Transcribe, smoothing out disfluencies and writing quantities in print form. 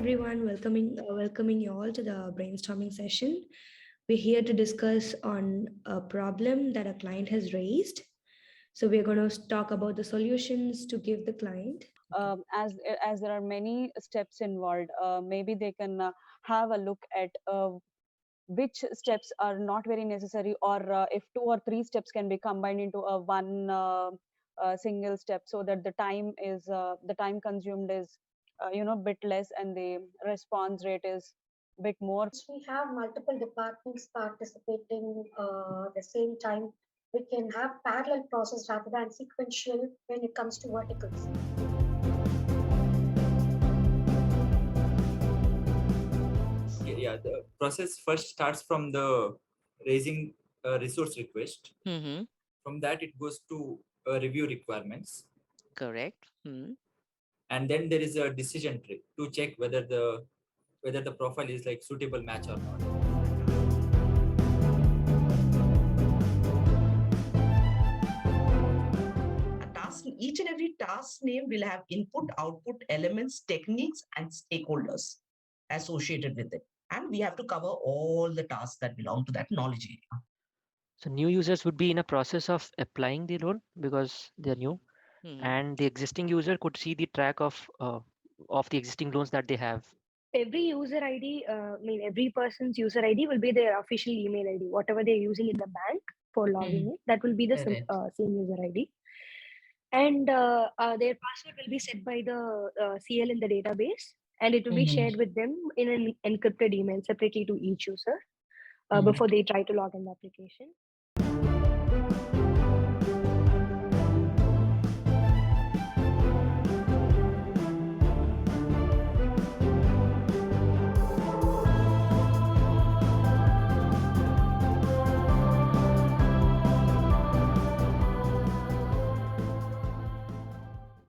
everyone, welcoming you all to the brainstorming session. We're here to discuss on a problem that a client has raised. So we're going to talk about the solutions to give the client. Okay. As there are many steps involved, maybe they can have a look at which steps are not very necessary, or if two or three steps can be combined into a one single step, so that the time consumed is bit less, and the response rate is bit more. We have multiple departments participating the same time, we can have parallel process rather than sequential when it comes to verticals. Yeah, the process first starts from the raising a resource request. Mm-hmm. From that, it goes to review requirements, Correct. Hmm. and then there is a decision tree to check whether the profile is like suitable match or not. Each and every task name will have input, output, elements, techniques, and stakeholders associated with it. And we have to cover all the tasks that belong to that knowledge area. So new users would be in a process of applying the loan because they're new, Hmm. and the existing user could see the track of the existing loans that they have. Every user ID, every person's user ID will be their official email ID, whatever they're using in the bank for logging in. That will be the Correct. same user ID. And their password will be set by the CL in the database, and it will be shared with them in an encrypted email separately to each user before they try to log in the application.